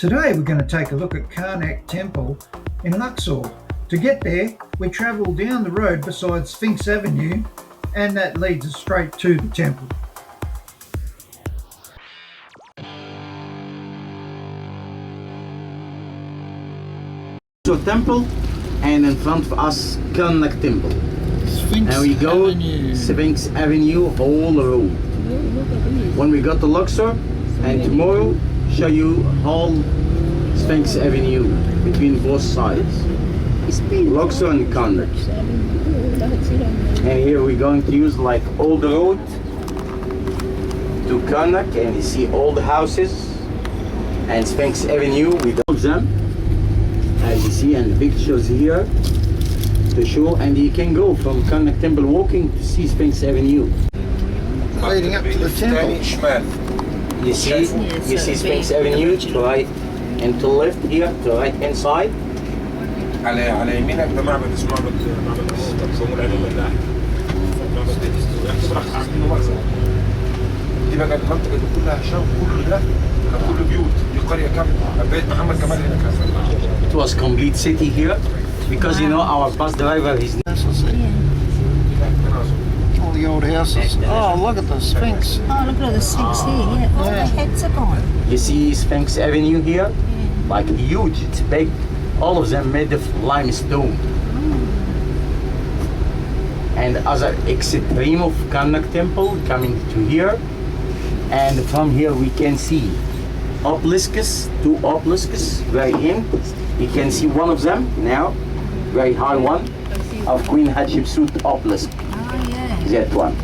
Today we're going to take a look at Karnak Temple in Luxor. To get there, we travel down the road beside Sphinx Avenue, and that leads us straight to the temple. Temple, and in front of us Karnak Temple. Sphinx and we go Avenue. Sphinx Avenue whole road. When we got to Luxor, and tomorrow show you whole Sphinx Avenue between both sides, Luxor and Karnak. And here we're going to use like all the road to Karnak, and you see all the houses and Sphinx Avenue with all of them, as you see, and the pictures here to show. And you can go from Karnak Temple walking to see Sphinx Avenue Leading up to the temple. you see Sphinx Avenue to right and to left here to right hand side. على يمينك ده معبد اسمه معبد صمود عين الله. معبد عاملينه مخزن. دي بقى المنطقة دي كلها شام، كل ده كله بيوت، دي قرية كاملة. بيت محمد كمال هنا كان. It was complete city here because you know our bus driver is. All the old houses. Oh, look at the Sphinx. Oh, look at the Sphinx here. Yeah, all the heads are gone. You see Sphinx Avenue here, like huge, it's big. All of them made of limestone. And other extreme of Karnak Temple coming to here, and from here we can see obelisks, two obelisks very in. You can see one of them now, very high one, of Queen Hatshepsut obelisk. Oh, yeah. That one.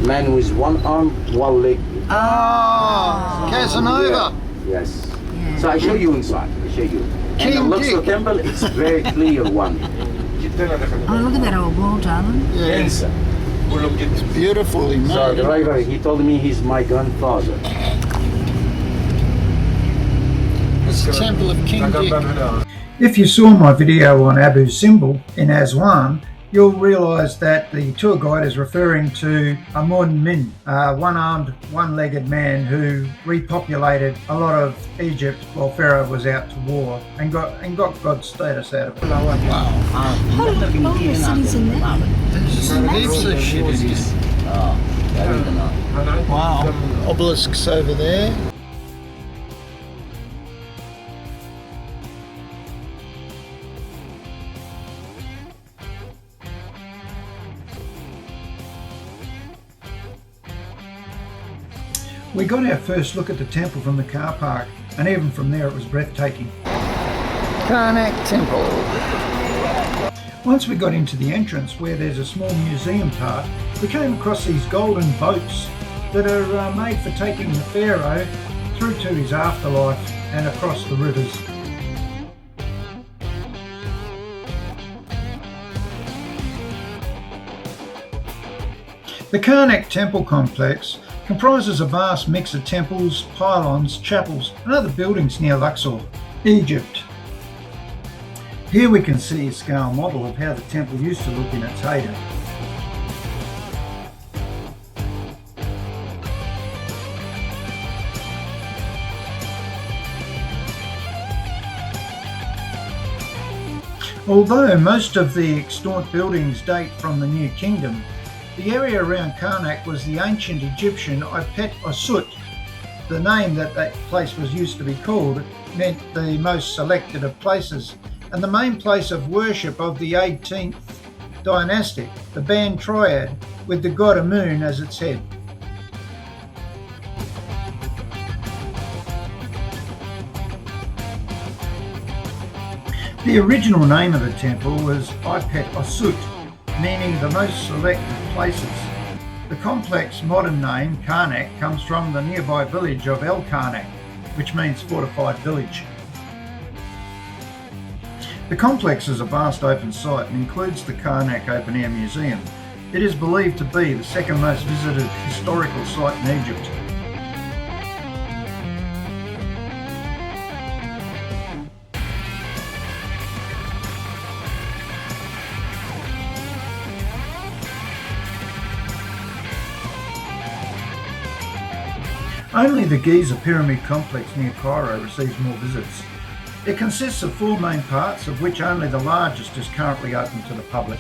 Man with one arm, one leg. Oh, Casanova. Yes. Yeah. So I show you inside. I show you. And the Luxor Temple, it's a very clear one. Oh, look at that old wall, darling. Yeah, Inside. it's beautifully So the made. driver, he told me he's my grandfather. It's the temple of King Dick. If you saw my video on Abu Simbel in Aswan, you'll realise that the tour guide is referring to Amun Min, a one-armed, one-legged man who repopulated a lot of Egypt while Pharaoh was out to war and got God's status out of it. Oh, look, all the cities in there. Heaps of shit in here. Wow. Obelisks over there. We got our first look at the temple from the car park, and even from there it was breathtaking. Karnak Temple. Once we got into the entrance, where there's a small museum part, we came across these golden boats that are made for taking the pharaoh through to his afterlife and across the rivers. The Karnak Temple complex comprises a vast mix of temples, pylons, chapels and other buildings near Luxor, Egypt. Here we can see a scale model of how the temple used to look in its heyday. Although most of the extant buildings date from the New Kingdom, the area around Karnak was the ancient Egyptian Ipet Osut. The name that place was used to be called meant the most selected of places, and the main place of worship of the 18th dynasty, the Band Triad, with the god Amun as its head. The original name of the temple was Ipet Osut, meaning the most selected places. The complex modern name Karnak comes from the nearby village of El Karnak, which means fortified village. The complex is a vast open site and includes the Karnak Open Air Museum. It is believed to be the second most visited historical site in Egypt. Only the Giza Pyramid Complex near Cairo receives more visits. It consists of 4 main parts, of which only the largest is currently open to the public.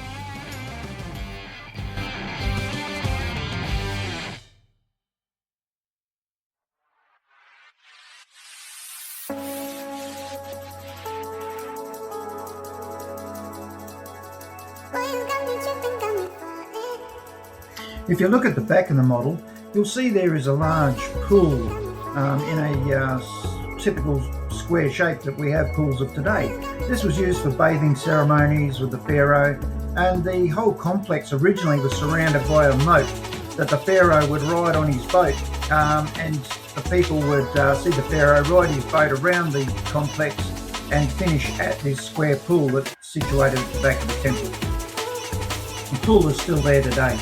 If you look at the back of the model, you'll see there is a large pool in a typical square shape that we have pools of today. This was used for bathing ceremonies with the pharaoh, and the whole complex originally was surrounded by a moat that the pharaoh would ride on his boat, and the people would see the pharaoh ride his boat around the complex and finish at this square pool that's situated at the back of the temple. The pool is still there today.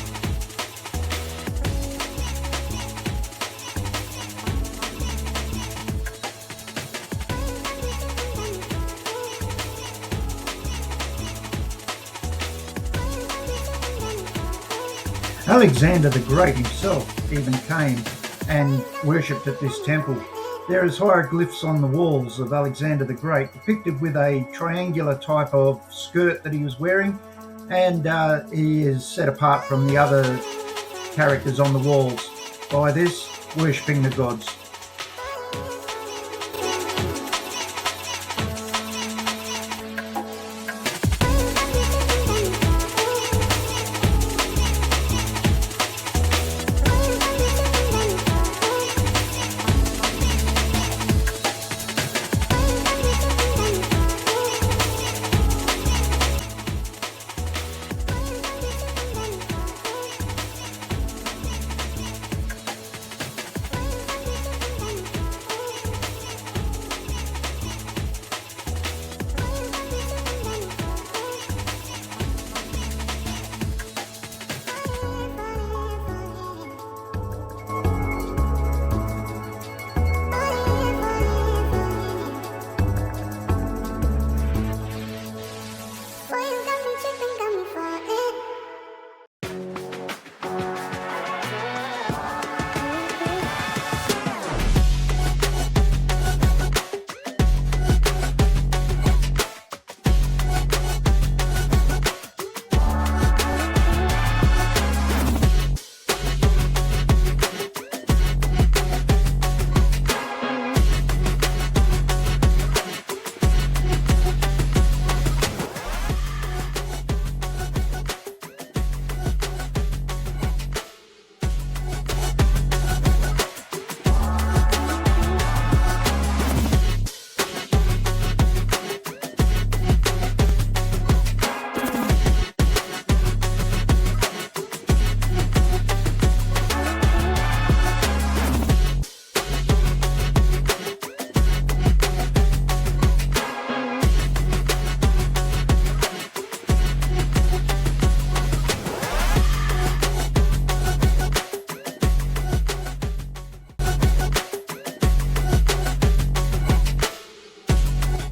Alexander the Great himself even came and worshipped at this temple. There is hieroglyphs on the walls of Alexander the Great depicted with a triangular type of skirt that he was wearing, and he is set apart from the other characters on the walls by this, worshipping the gods.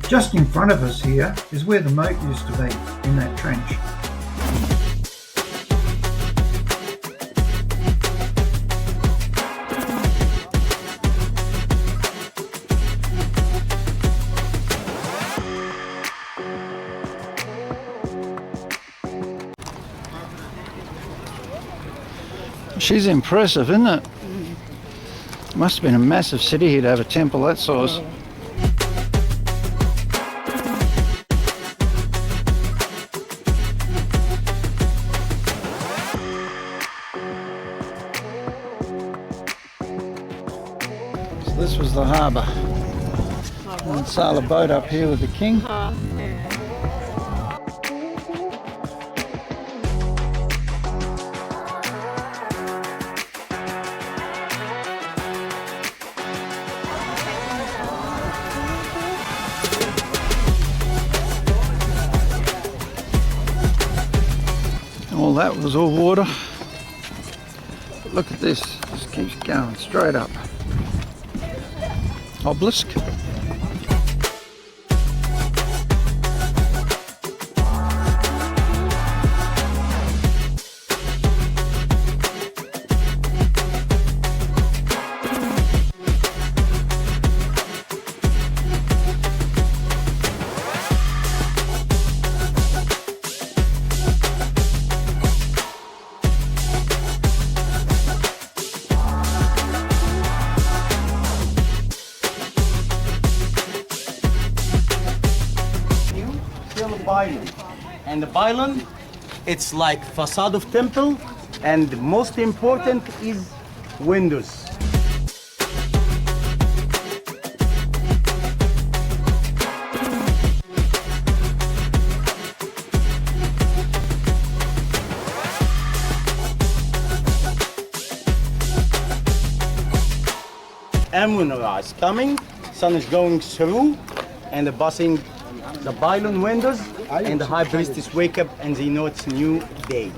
Just in front of us here is where the moat used to be, in that trench. She's impressive, isn't it? Must have been a massive city here to have a temple that size. This was the harbour. I'd sail a boat up here with the king. All that was all water. But look at this, just keeps going straight up. Obelisk. pylon. And the pylon, it's like facade of temple, and the most important is windows. Amun-Ra is coming, sun is going through, and the buzzing, the pylon windows, and the high priestess wake up and they know it's a new day.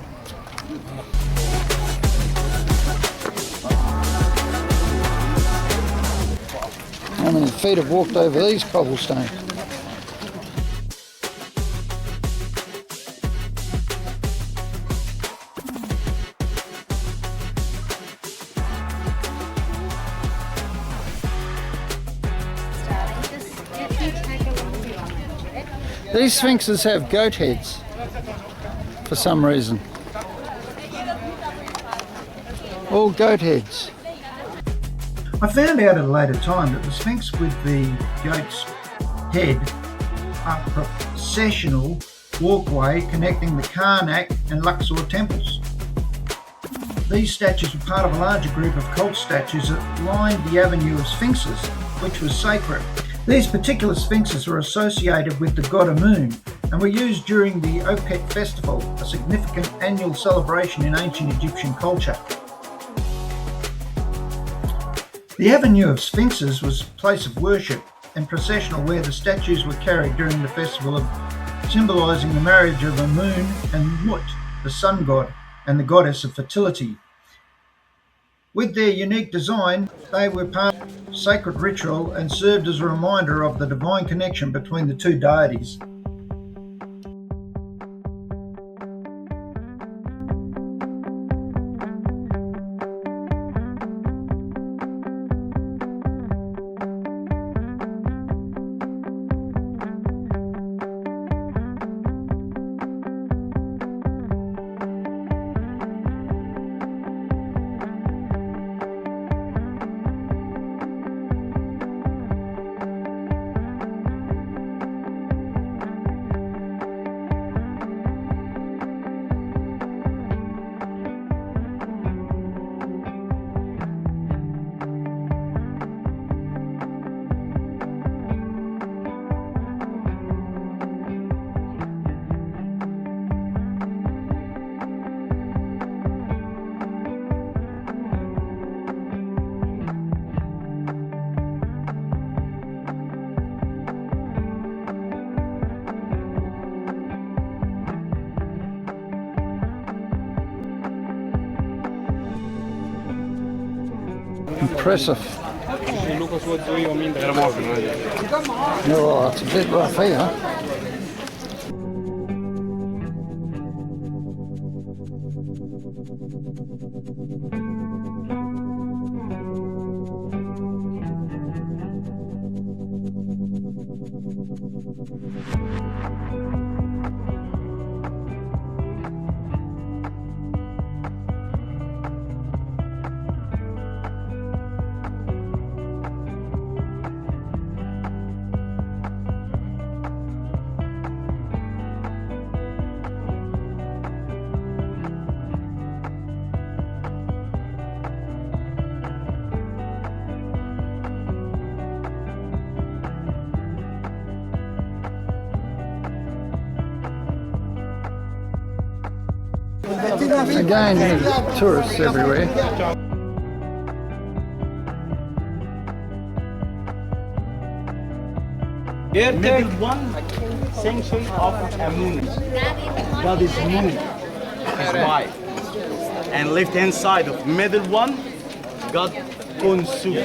How many feet have walked over these cobblestones? These sphinxes have goat heads for some reason. All goat heads. I found out at a later time that the sphinx with the goat's head are a processional walkway connecting the Karnak and Luxor temples. These statues were part of a larger group of cult statues that lined the avenue of sphinxes, which was sacred. These particular sphinxes were associated with the god Amun and were used during the Opet festival, a significant annual celebration in ancient Egyptian culture. The avenue of sphinxes was a place of worship and processional where the statues were carried during the festival, symbolising the marriage of Amun and Mut, the sun god and the goddess of fertility. With their unique design, they were part of sacred ritual and served as a reminder of the divine connection between the two deities. Impressive. Oh, it's a bit rough here. Again, there's tourists everywhere. Middle 1 century of Amun. God is Moon, his wife. And left hand side of middle 1, God Khonsu.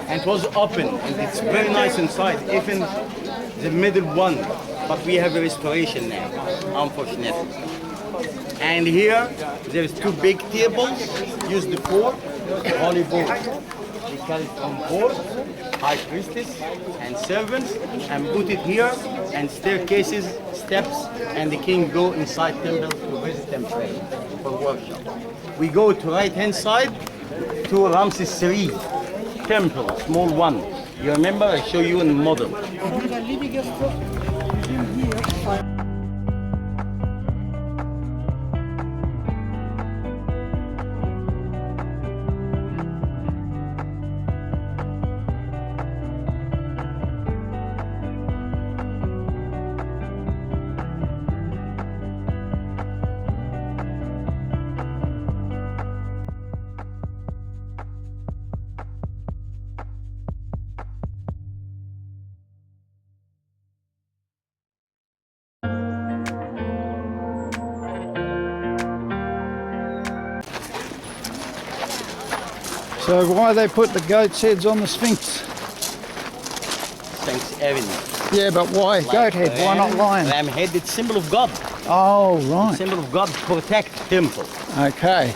And it was open, and it's very nice inside, even the middle 1. But we have a restoration now, unfortunately. And here, there's 2 big tables used for holy board. We carry it on board, high priestess and servants, and put it here, and staircases, steps, and the king go inside temple to visit them for worship. We go to right hand side to Ramses III temple, small one. You remember I show you in the model. So why they put the goats' heads on the Sphinx? Sphinx Avenue. Yeah, but why goat head? Why not lion? Ram head, it's symbol of God. Oh, right. Symbol of God, protect temple. Okay.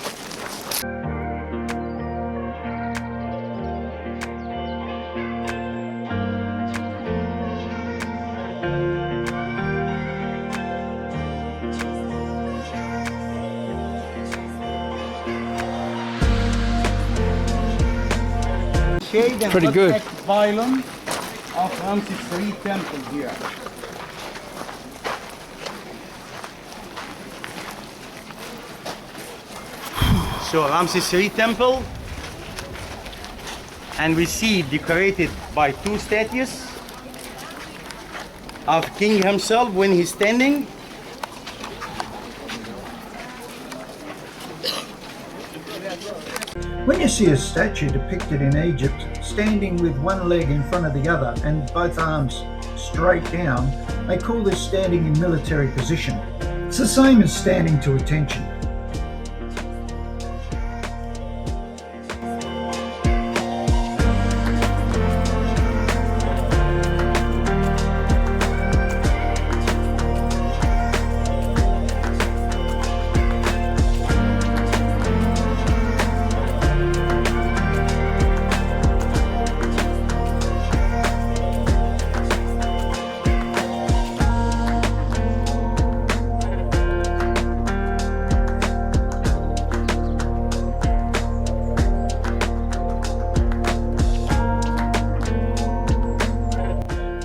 Shade and Pretty good. protect pylon of Ramses III temple here. So Ramses III temple, and we see decorated by two statues of king himself when he's standing. When you see a statue depicted in Egypt standing with one leg in front of the other and both arms straight down, they call this standing in military position. It's the same as standing to attention.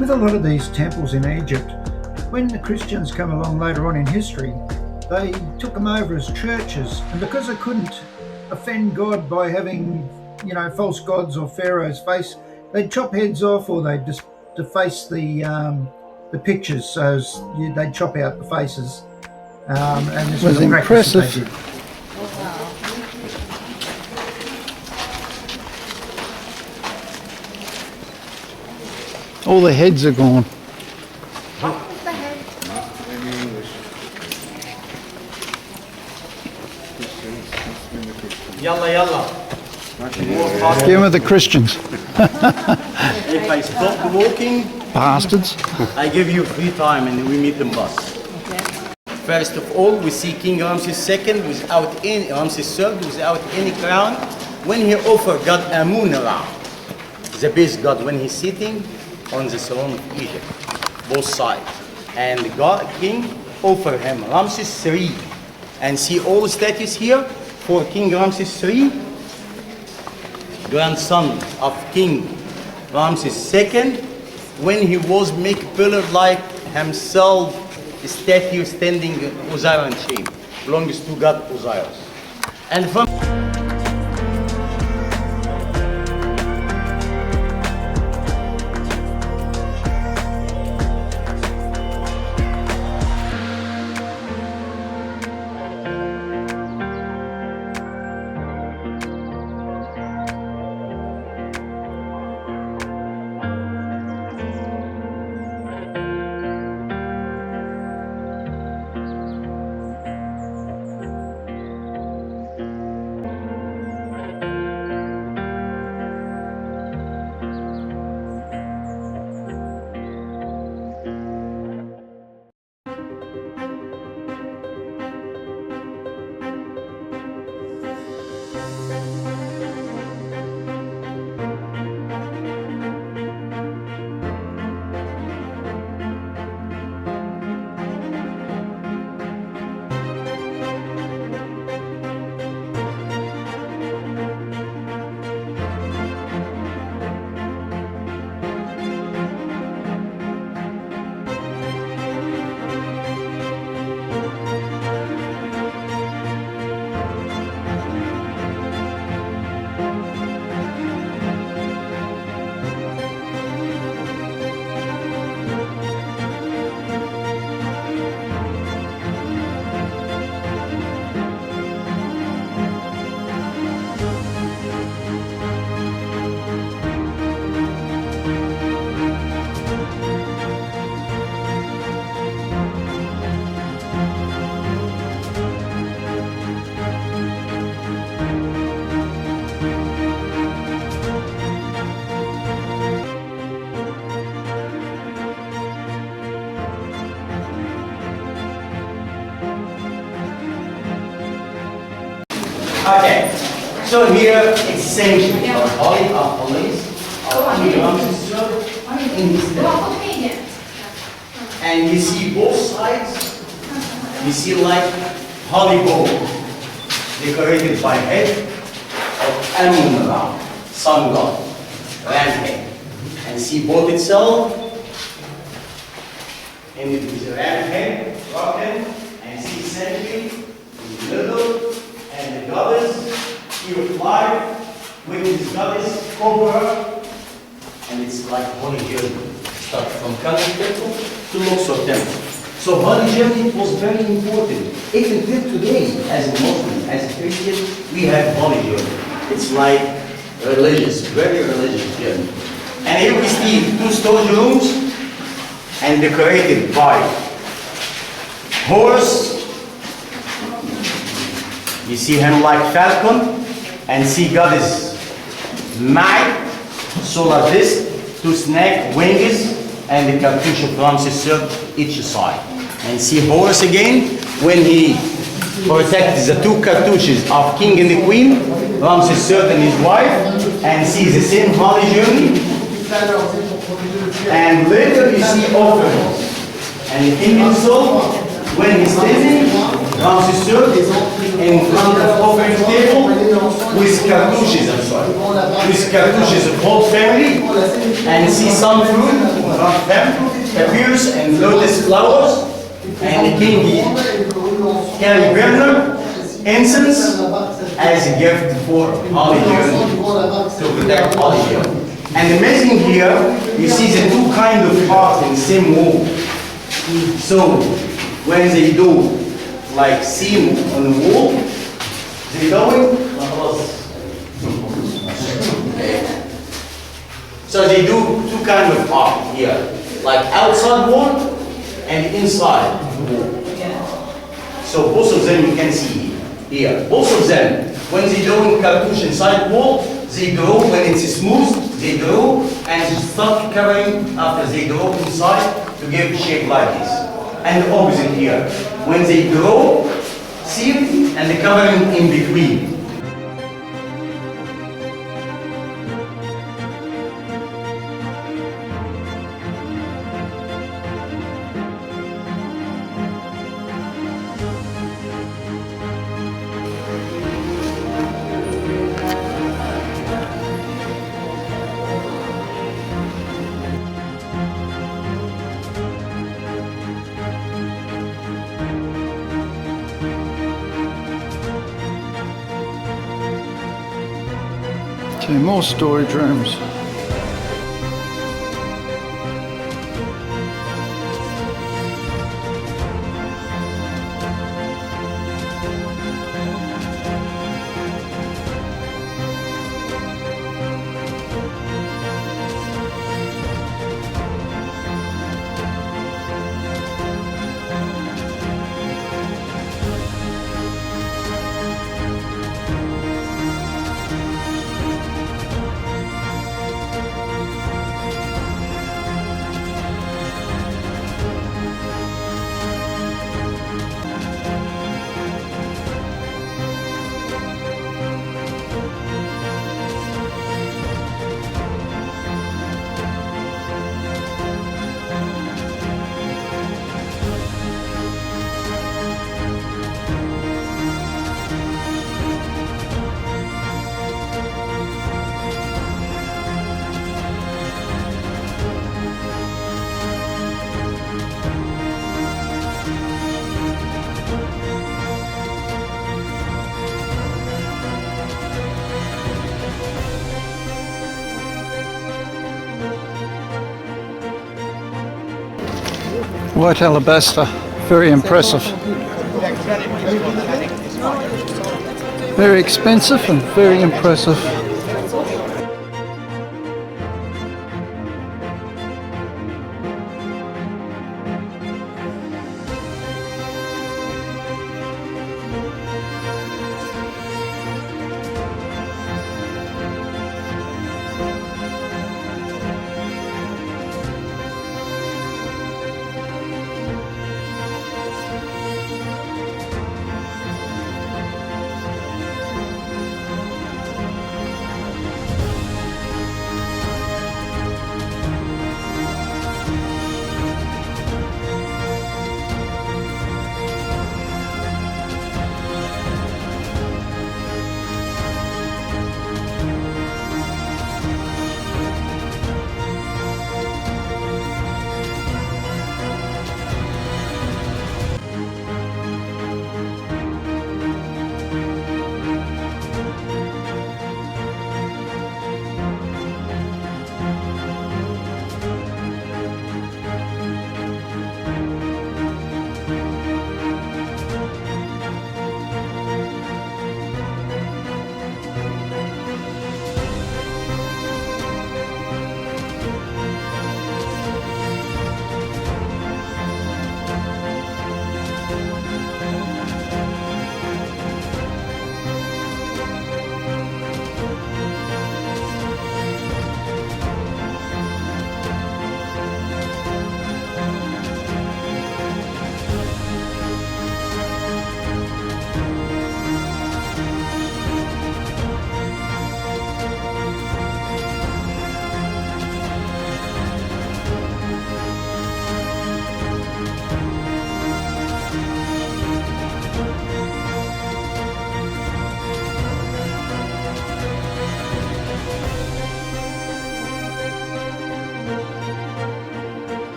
With a lot of these temples in Egypt, when the Christians come along later on in history, they took them over as churches, and because they couldn't offend God by having, false gods or Pharaoh's face, they'd chop heads off, or they'd just deface the pictures, so they'd chop out the faces. And this was impressive. They did. All the heads are gone. Yalla yalla. Give them the Christians. If I stop walking, Bastards. I give you free time and we meet the boss. First of all, we see King Ramses II Ramses III without any crown. When he offered God Amun Ra, the base god, when he's sitting on the throne of Egypt, both sides. And the God king offered him Ramses III. And see all the statues here for King Ramses III, grandson of King Ramses II, when he was make pillar like himself, a statue standing Osiris shape, belongs to God Osiris. And from Okay, so here it's sanctuary for Holy of Holies of King Ramses III in his temple. And you see both sides, you see like holy bowl decorated by head of Amun-Ra, sun god, ram head. And see boat itself, and it is a ram head, broken, and see sanctuary in the middle, and the goddess, she will fly with this goddess cobra, and it's like holy journey. Start from Karnak Temple to Luxor Temple. So holy journey was very important. Even till today, as a Muslim, as a Christian, we have holy journey. It's like religious, very religious journey. And here we see two storage rooms and decorated by horse. You see him like falcon, and see goddess Ma'at, solar disc, two snake wings, and the cartouche of Ramses III each side. And see Horus again, when he protects the two cartouches of king and the queen, Ramses III and his wife, and see the same holy journey. And later you see offerings. And the king himself, when he's standing, Ramses III in front of offering table with cartouches, with cartouches of whole family, and see some fruit in front of them, appears and lotus flowers, and the king carry burner, incense, as a gift for holy journey, to protect holy journey. And amazing here, you see the two kind of art in the same wall. So when they do like seam on the wall, they go in. So they do two kind of art here, like outside wall and inside wall. So both of them you can see here. Both of them, when they do in cartouche inside wall, they draw when it's smooth. They draw and start covering after they draw inside to give shape like this. And the opposite here. When they draw, seam and the covering in between. Two more storage rooms. White alabaster, very impressive. Very expensive and very impressive.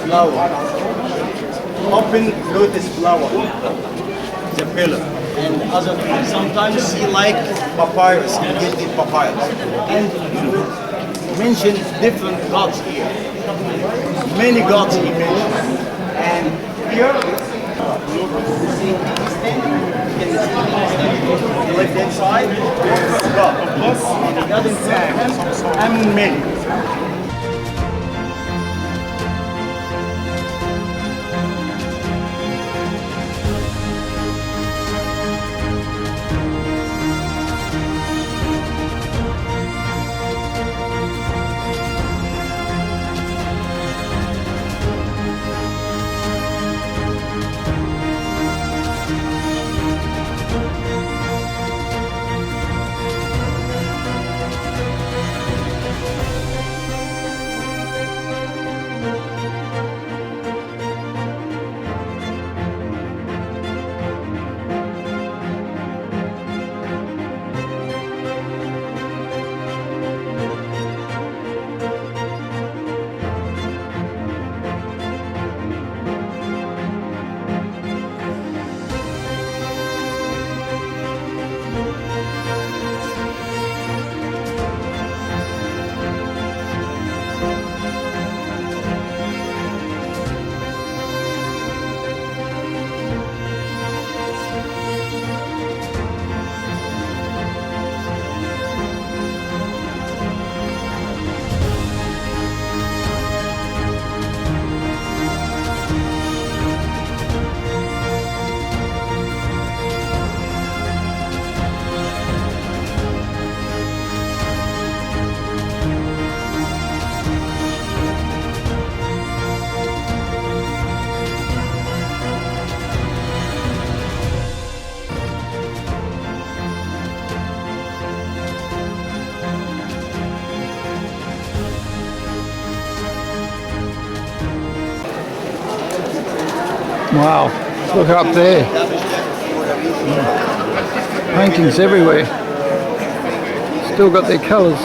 flower. Open lotus flower. The pillar. And other sometimes he like papyrus, he get the papyrus. And mention different gods here. Many gods he mentioned. And here, you see the left hand side, God. And the other side, and many. Wow, look up there. Paintings everywhere. Still got their colours.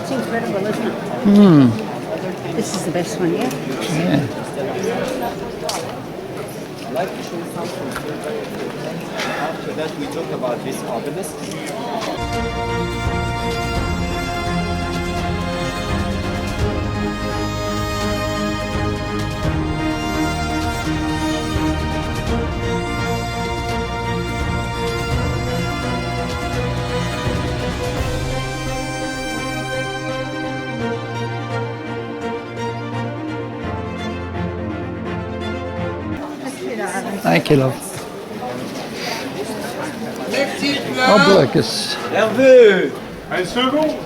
It's incredible, isn't it? This is the best one, yeah? Yeah. After that, we talk about this obelisk. Thank you, love. Obelisk. Hervé! Un second!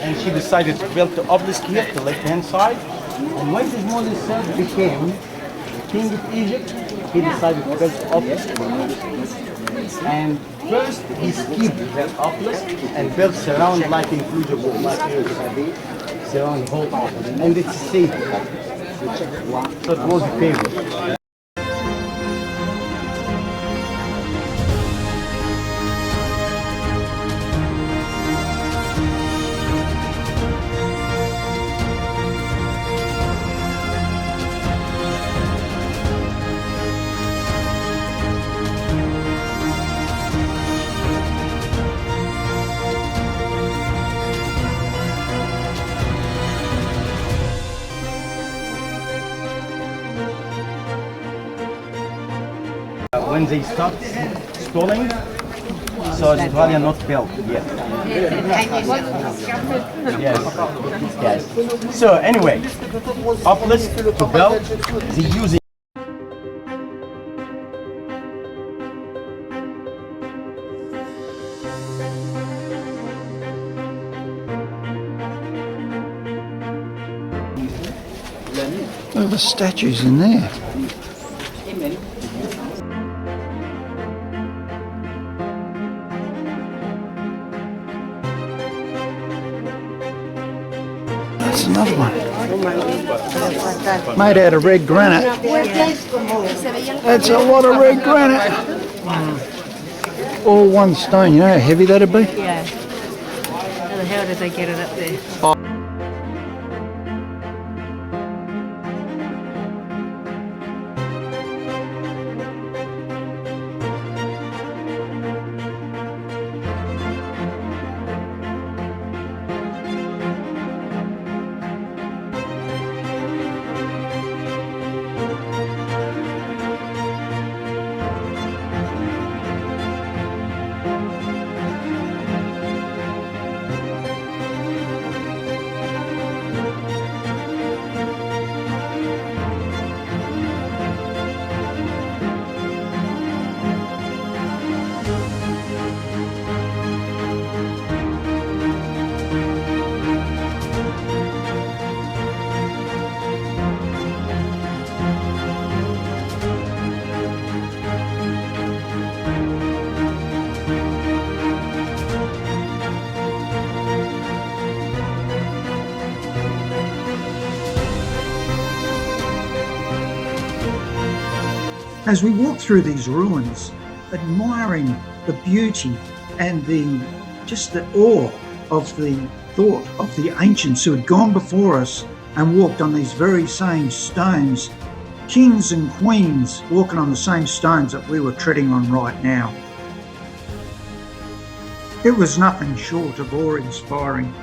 And she decided to build the obelisk here, the left-hand side. And when this Moses became king of Egypt, he decided to build the obelisk. And first he skipped that obelisk and built surround like inclusive wall, like here, surround the whole obelisk. And it's safe. So it was a favorite. When they start stalling, zoals het wel not built yet. Yes. Yes. So anyway, uplift to build the using. Look at the statues in there. That's another one. Made out of red granite. That's a lot of red granite. All one stone. You know how heavy that'd be? Yeah. How the hell did they get it up there? As we walk through these ruins, admiring the beauty and just the awe of the thought of the ancients who had gone before us and walked on these very same stones, kings and queens walking on the same stones that we were treading on right now. It was nothing short of awe-inspiring.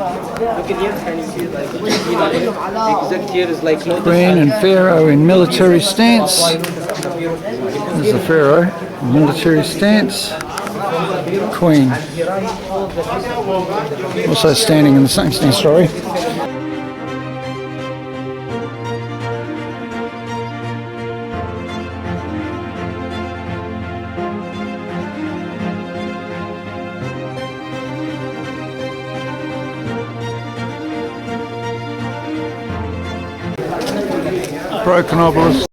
Look at here, can you see like the exact here is like Queen and Pharaoh in military stance. There's the Pharaoh, military stance. Queen, also standing in the same stance, sorry. broken obelisk.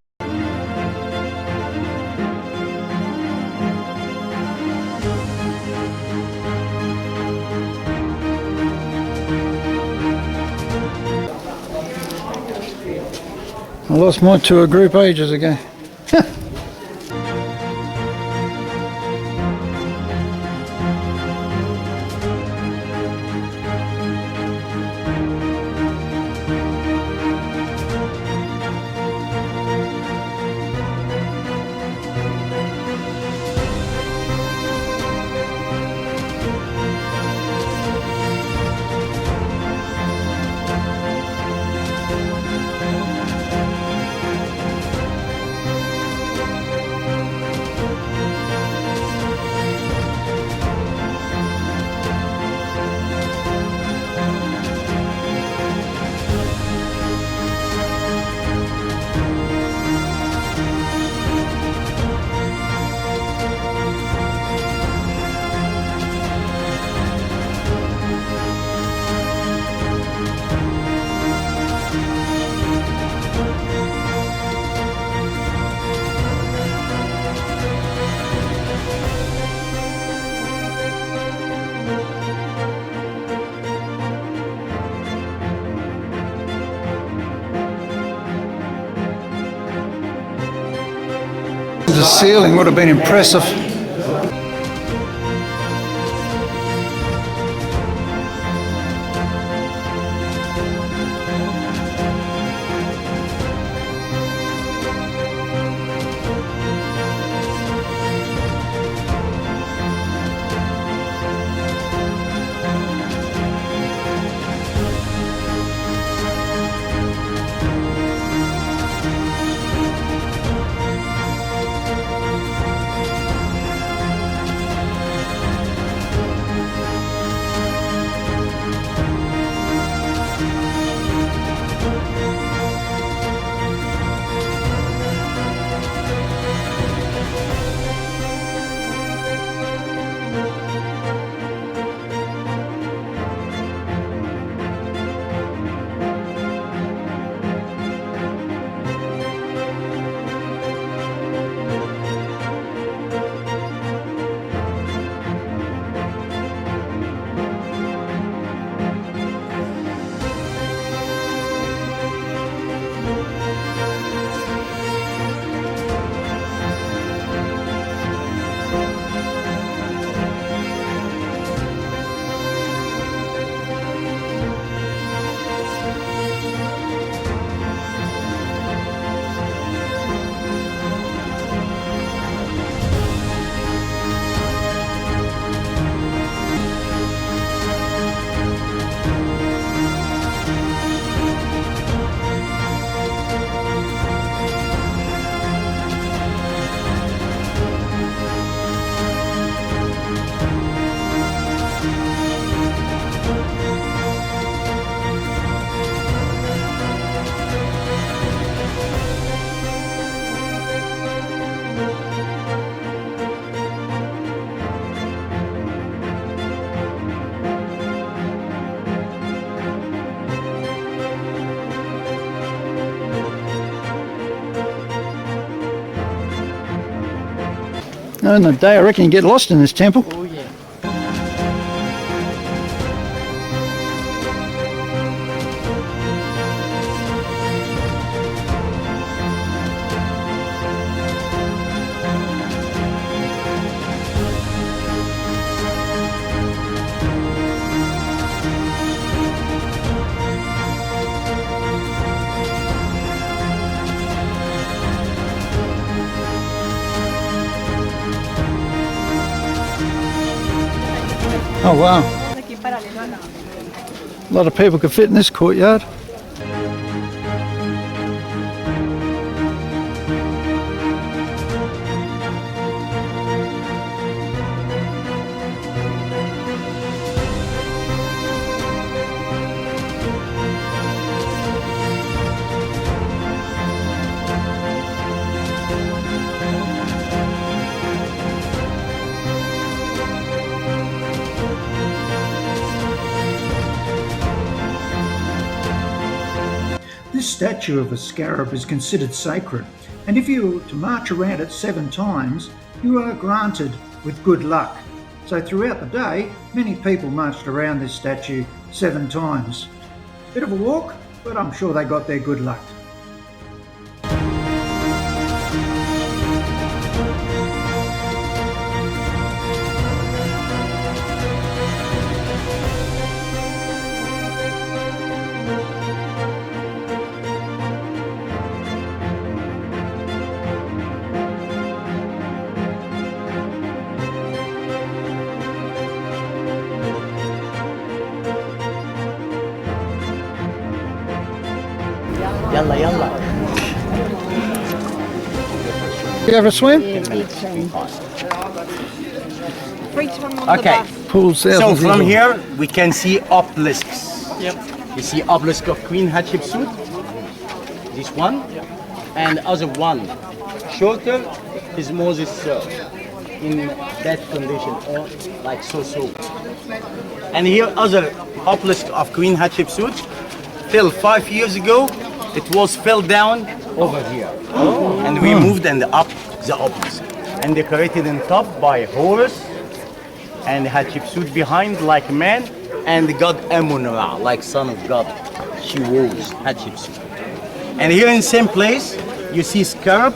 I lost mine to a group ages ago. The ceiling would have been impressive. In the day, I reckon you get lost in this temple. Oh yeah. Oh wow. A lot of people could fit in this courtyard. This statue of a scarab is considered sacred, and if you were to march around it 7 times, you are granted with good luck. So throughout the day, many people marched around this statue 7 times. Bit of a walk, but I'm sure they got their good luck. Yalla yalla. You have a swim? Okay. Pool's there. So from here we can see obelisks. Yep. You see obelisk of Queen Hatshepsut. This one, and other one shorter is Moses in that condition, or like so. And here other obelisk of Queen Hatshepsut. Till 5 years ago, it was fell down over here, and we moved and up the obelisk, and decorated on top by Horus, and Hatshepsut behind like man, and the god Amun-Ra like son of God. She was Hatshepsut. And here in same place, you see scarab.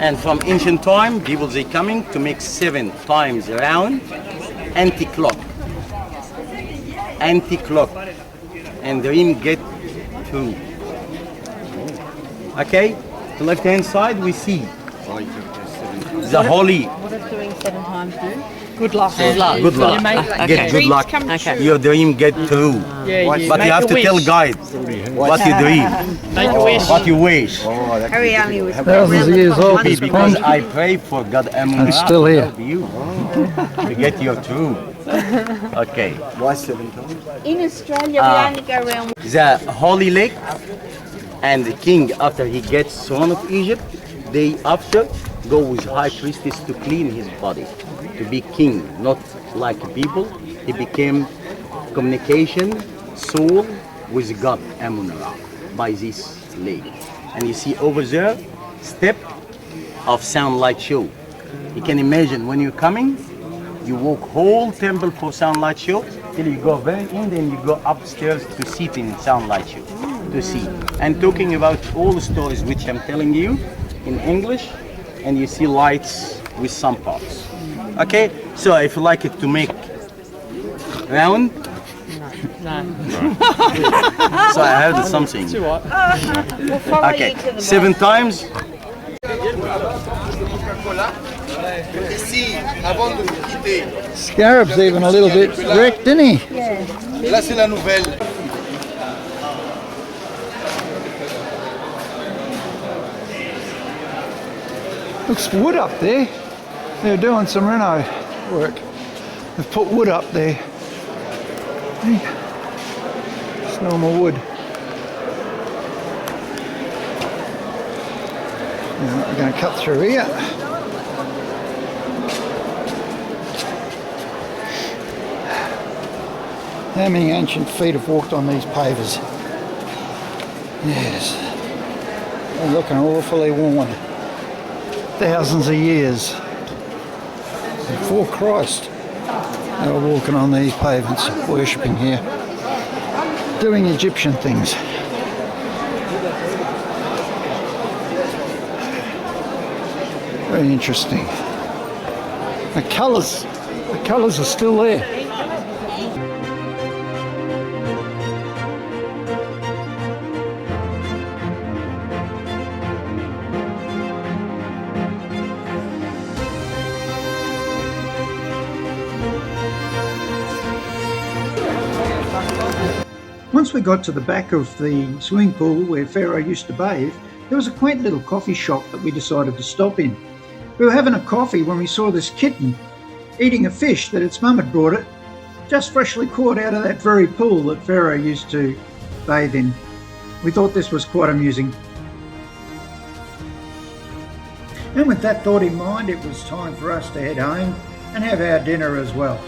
And from ancient time, people they coming to make 7 times around, anti-clock, and dream get true. Okay, the left hand side we see the holy. What does doing 7 times do? Good luck. Good luck. Get good luck. Your dream get true. Yeah, But you have to tell guide what you dream, Make a wish. what you wish. Harry only was Thousands of years old, this Because pond. I pray for God Amun-Ra And still to here. help you to get your true. Okay. Why 7 times? in Australia. We only go around. The Holy Lake, and the king, after he gets throne of Egypt, day after go with high priestess to clean his body, to be king, not like people. He became communication soul with God Amun-Ra by this lake. And you see over there step of sound light show. You can imagine when you're coming, you walk whole temple for sound light show till you go very in, then you go upstairs to sit in sound light show to see. And talking about all the stories which I'm telling you in English, and you see lights with some parts. Okay, so if you like it to make round, so I heard something. We'll follow Okay, you to the 7 times. Ici, avant de vous quitter, Scarab's even a little bit wrecked, isn't he? là c'est la nouvelle. Looks wood up there. They're doing some reno work. They've put wood up there. Hey, it's normal wood. Now we're going to cut through here. How many ancient feet have walked on these pavers? Yes. They're looking awfully worn. Thousands of years before Christ, they were walking on these pavements, worshipping here, doing Egyptian things. Very interesting. The colours are still there. Once we got to the back of the swimming pool where Pharaoh used to bathe, there was a quaint little coffee shop that we decided to stop in. We were having a coffee when we saw this kitten eating a fish that its mum had brought it, just freshly caught out of that very pool that Pharaoh used to bathe in. We thought this was quite amusing. And with that thought in mind, it was time for us to head home and have our dinner as well.